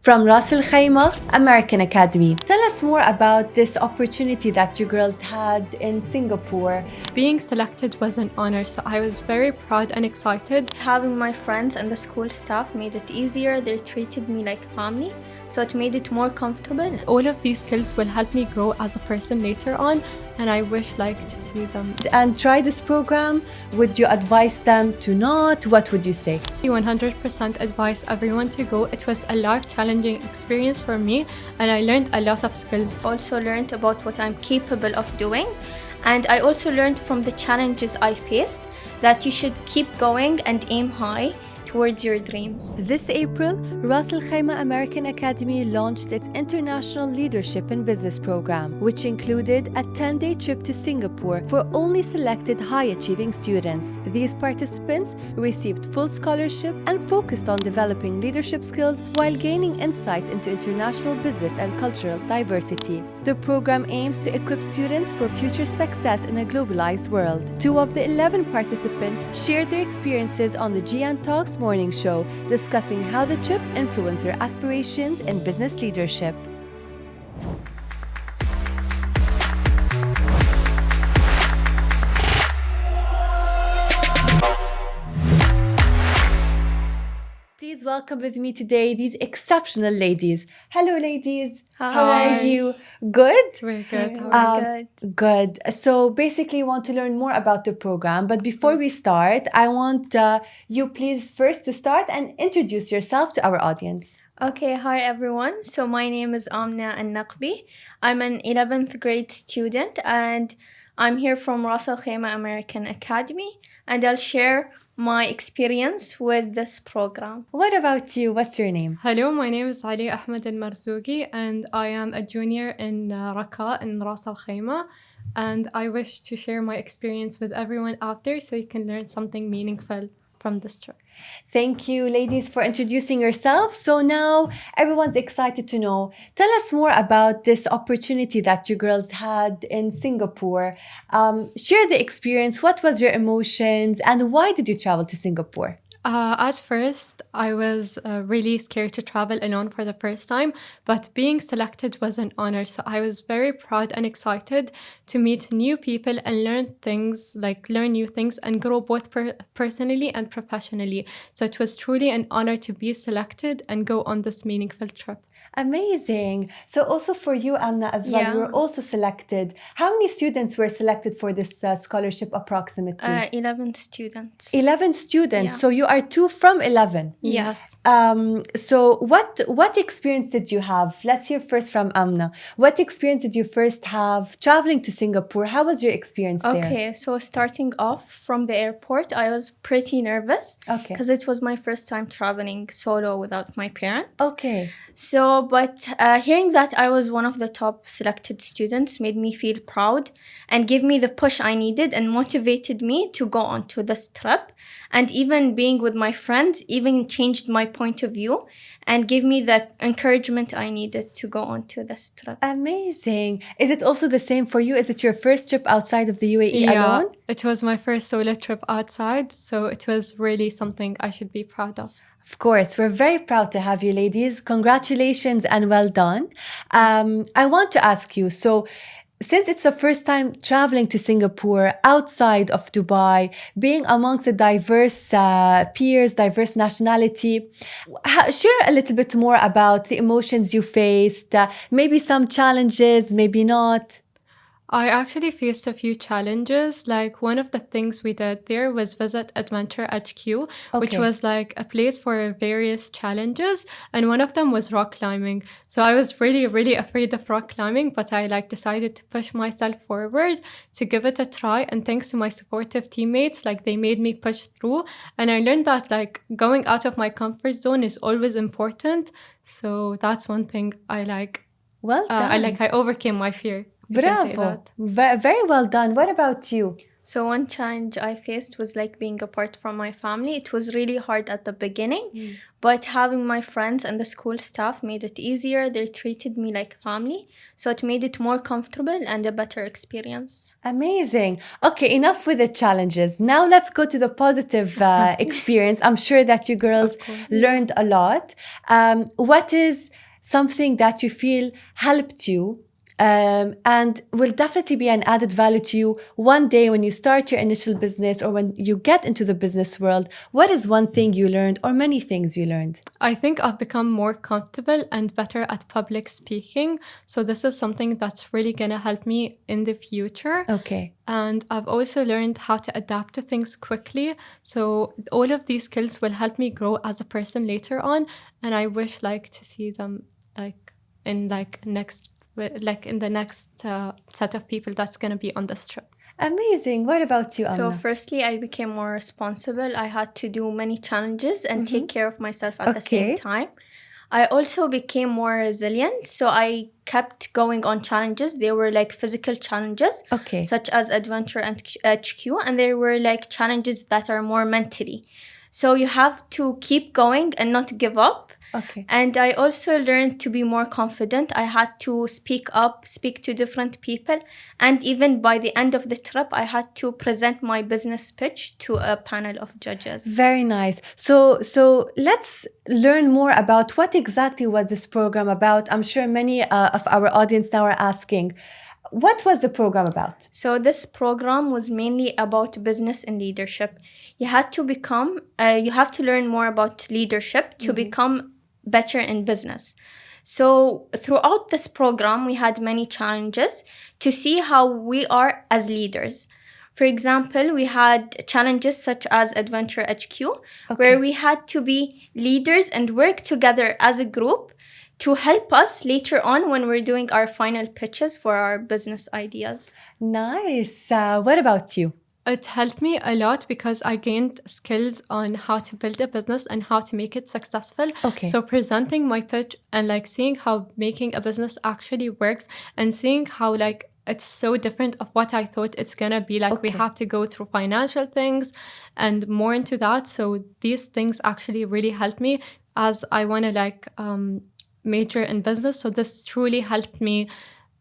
From Ras Al Khaimah American Academy. Tell us more about this opportunity that you girls had in Singapore. Being selected was an honor, so I was very proud and excited. Having my friends and the school staff made it easier. They treated me like family, so it made it more comfortable. All of these skills will help me grow as a person later on, and I wish to see them. And try this program. Would you advise them to not? What would you say? 100% advise everyone to go. It was a life-challenging experience for me, and I learned a lot of skills. Also learned about what I'm capable of doing, and I also learned from the challenges I faced that you should keep going and aim high towards your dreams. This April, Ras Al Khaimah American Academy launched its International Leadership in Business program, which included a 10-day trip to Singapore for only selected high-achieving students. These participants received full scholarship and focused on developing leadership skills while gaining insight into international business and cultural diversity. The program aims to equip students for future success in a globalized world. 2 of the 11 participants shared their experiences on the GN Talks morning show, discussing how the trip influenced their aspirations in business leadership. Please welcome with me today these exceptional ladies. Hello, ladies. Hi. How are you? Good? Very good. Very good. Good. So basically, want to learn more about the program. But before we start, I want you please first to start and introduce yourself to our audience. Okay, hi everyone. So my name is Amna Al-Naqbi. I'm an 11th grade student and I'm here from Ras Al Khaimah American Academy, and I'll share my experience with this program. What about you? What's your name? Hello, my name is Ali Ahmed Al-Marzougi, and I am a junior in RAKAA in Ras Al Khaimah, and I wish to share my experience with everyone out there so you can learn something meaningful from this trip. Thank you, ladies, for introducing yourself. So now everyone's excited to know. Tell us more about this opportunity that you girls had in Singapore. Share the experience. What was your emotions and why did you travel to Singapore? At first, I was really scared to travel alone for the first time, but being selected was an honor. So I was very proud and excited to meet new people and learn new things and grow both personally and professionally. So it was truly an honor to be selected and go on this meaningful trip. Amazing. So also for you, Amna, as well, Yeah. you were also selected. How many students were selected for this scholarship approximately? 11 students. 11 students. Yeah. So you are 2 from 11. Yes. So what experience did you have? Let's hear first from Amna. What experience did you first have traveling to Singapore? How was your experience there? Okay, so starting off from the airport, I was pretty nervous. Okay. Because it was my first time traveling solo without my parents. Okay. So, but hearing that I was one of the top selected students made me feel proud and gave me the push I needed and motivated me to go on to this trip. And even being with my friends even changed my point of view and gave me the encouragement I needed to go on to this trip. Amazing. Is it also the same for you? Is it your first trip outside of the UAE alone? It was my first solo trip outside, so it was really something I should be proud of. Of course, we're very proud to have you, ladies. Congratulations and well done. I want to ask you, so since it's the first time traveling to Singapore outside of Dubai, being amongst the diverse peers, diverse nationality, share a little bit more about the emotions you faced, maybe some challenges, maybe not. I actually faced a few challenges. Like one of the things we did there was visit Adventure HQ, which Okay. was like a place for various challenges. And one of them was rock climbing. So I was really, really afraid of rock climbing, but I decided to push myself forward to give it a try. And thanks to my supportive teammates, they made me push through. And I learned that going out of my comfort zone is always important. So that's one thing I like. Well done. I overcame my fear. You can say Bravo. that. Very well done. What about you? So one challenge I faced was like being apart from my family. It was really hard at the beginning, but having my friends and the school staff made it easier. They treated me like family, so it made it more comfortable and a better experience. Amazing. Okay, enough with the challenges. Now let's go to the positive experience. I'm sure that you girls learned a lot. What is something that you feel helped you and will definitely be an added value to you one day when you start your initial business or when you get into the business world? What is one thing you learned or many things you learned? I think I've become more comfortable and better at public speaking. So this is something that's really going to help me in the future. Okay. And I've also learned how to adapt to things quickly. So all of these skills will help me grow as a person later on. And I wish like to see them in the next set of people that's going to be on this trip. Amazing. What about you, Amna? So firstly, I became more responsible. I had to do many challenges and take care of myself at the same time. I also became more resilient. So I kept going on challenges. They were like physical challenges, such as Adventure and HQ. And they were like challenges that are more mentally. So you have to keep going and not give up. And I also learned to be more confident. I had to speak up, speak to different people. And even by the end of the trip, I had to present my business pitch to a panel of judges. Very nice. So let's learn more about what exactly was this program about. I'm sure many of our audience now are asking, what was the program about? So this program was mainly about business and leadership. You have to learn more about leadership to become better in business. So throughout this program, we had many challenges to see how we are as leaders. For example, we had challenges such as Adventure HQ, where we had to be leaders and work together as a group to help us later on when we're doing our final pitches for our business ideas. Nice. What about you? It helped me a lot because I gained skills on how to build a business and how to make it successful. So presenting my pitch and like seeing how making a business actually works and seeing how like it's so different of what I thought it's gonna be. Like we have to go through financial things and more into that. So these things actually really helped me as I want to like major in business. So this truly helped me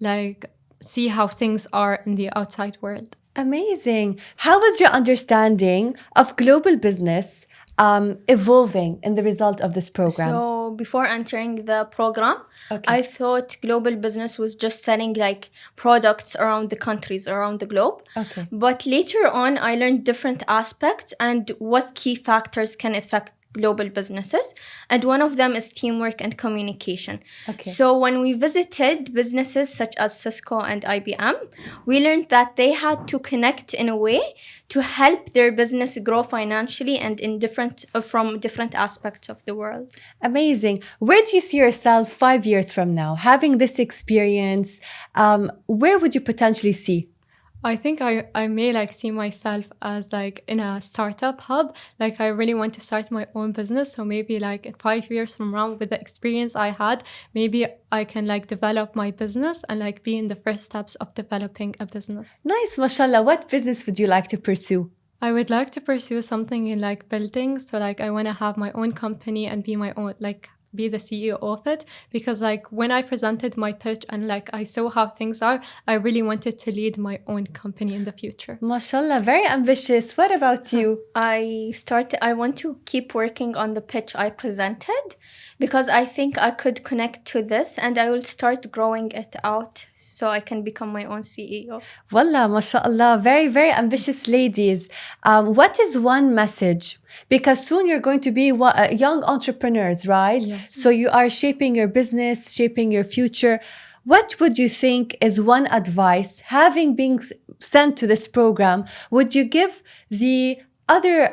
like see how things are in the outside world. Amazing. How was your understanding of global business evolving in the result of this program? So before entering the program, I thought global business was just selling like products around the countries, around the globe. But later on, I learned different aspects and what key factors can affect global businesses, and one of them is teamwork and communication. So when we visited businesses such as Cisco and IBM, we learned that they had to connect in a way to help their business grow financially and in from different aspects of the world. Amazing. Where do you see yourself 5 years from now? Having this experience, where would you potentially see? I think I may like see myself as like in a startup hub. Like I really want to start my own business. So maybe like in 5 years from now with the experience I had, maybe I can like develop my business and like be in the first steps of developing a business. Nice, mashallah. What business would you like to pursue? I would like to pursue something in like building. So like I want to have my own company and be my own be the CEO of it, because like when I presented my pitch and like I saw how things are, I really wanted to lead my own company in the future. Mashallah, very ambitious. What about you? I want to keep working on the pitch I presented because I think I could connect to this and I will start growing it out so I can become my own CEO. Wallah, mashallah, very, very ambitious ladies. What is one message? Because soon you're going to be young entrepreneurs, right? Yes. So you are shaping your business, shaping your future. What would you think is one advice, having been sent to this program, would you give the other,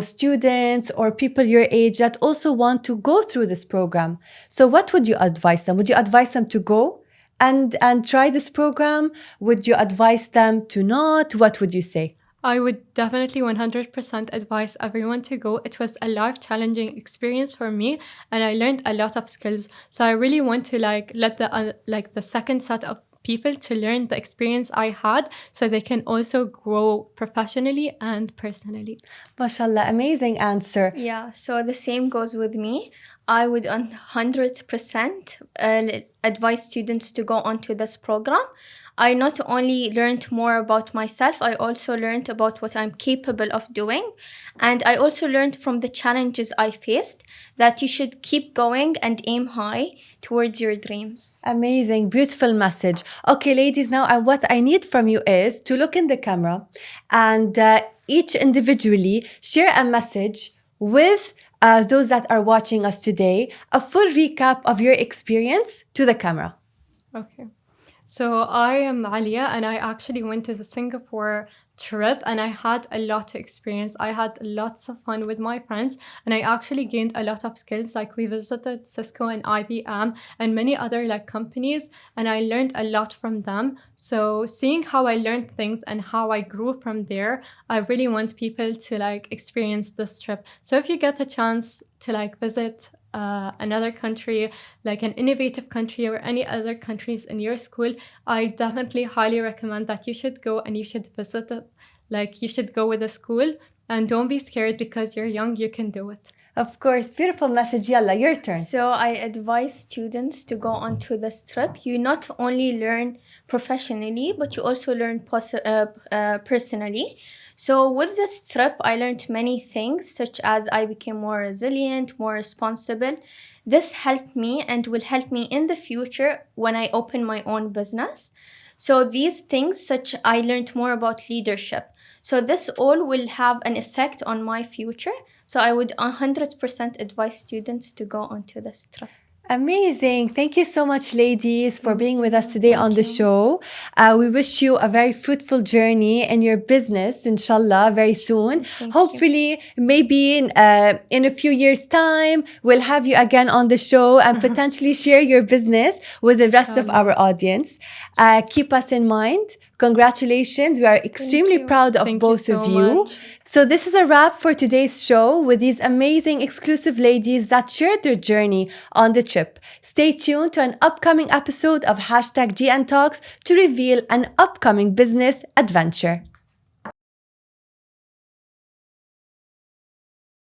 students or people your age that also want to go through this program? So what would you advise them? Would you advise them to go and try this program? Would you advise them to not? What would you say? I would definitely 100% advise everyone to go. It was a life-challenging experience for me, and I learned a lot of skills. So I really want to let the second set of people to learn the experience I had so they can also grow professionally and personally. MashaAllah, amazing answer. Yeah, so the same goes with me. I would 100% advise students to go onto this program. I not only learned more about myself, I also learned about what I'm capable of doing. And I also learned from the challenges I faced that you should keep going and aim high towards your dreams. Amazing, beautiful message. Okay, ladies, now what I need from you is to look in the camera and each individually share a message with those that are watching us today, a full recap of your experience to the camera. Okay. So I am Alia, and I actually went to the Singapore trip, and I had a lot of experience. I had lots of fun with my friends, and I actually gained a lot of skills. Like, we visited Cisco and IBM and many other like companies, and I learned a lot from them. So seeing how I learned things and how I grew from there, I really want people to like experience this trip. So if you get a chance to like visit another country, like an innovative country or any other countries in your school, I definitely highly recommend that you should go and you should visit it. Like, you should go with a school, and don't be scared because you're young, you can do it. Of course, beautiful message. Yalla, your turn. So I advise students to go onto this trip. You not only learn professionally, but you also learn personally. So with this trip, I learned many things, such as I became more resilient, more responsible. This helped me and will help me in the future when I open my own business. So these things, such I learned more about leadership. So this all will have an effect on my future. So I would 100% advise students to go onto this trip. Amazing. Thank you so much, ladies, for being with us today on the show. We wish you a very fruitful journey in your business, inshallah, very soon. Hopefully, maybe in a few years' time, we'll have you again on the show and potentially share your business with the rest of our audience. Keep us in mind. Congratulations. We are extremely proud of both of you. So this is a wrap for today's show with these amazing exclusive ladies that shared their journey on the trip. Stay tuned to an upcoming episode of #GN Talks to reveal an upcoming business adventure.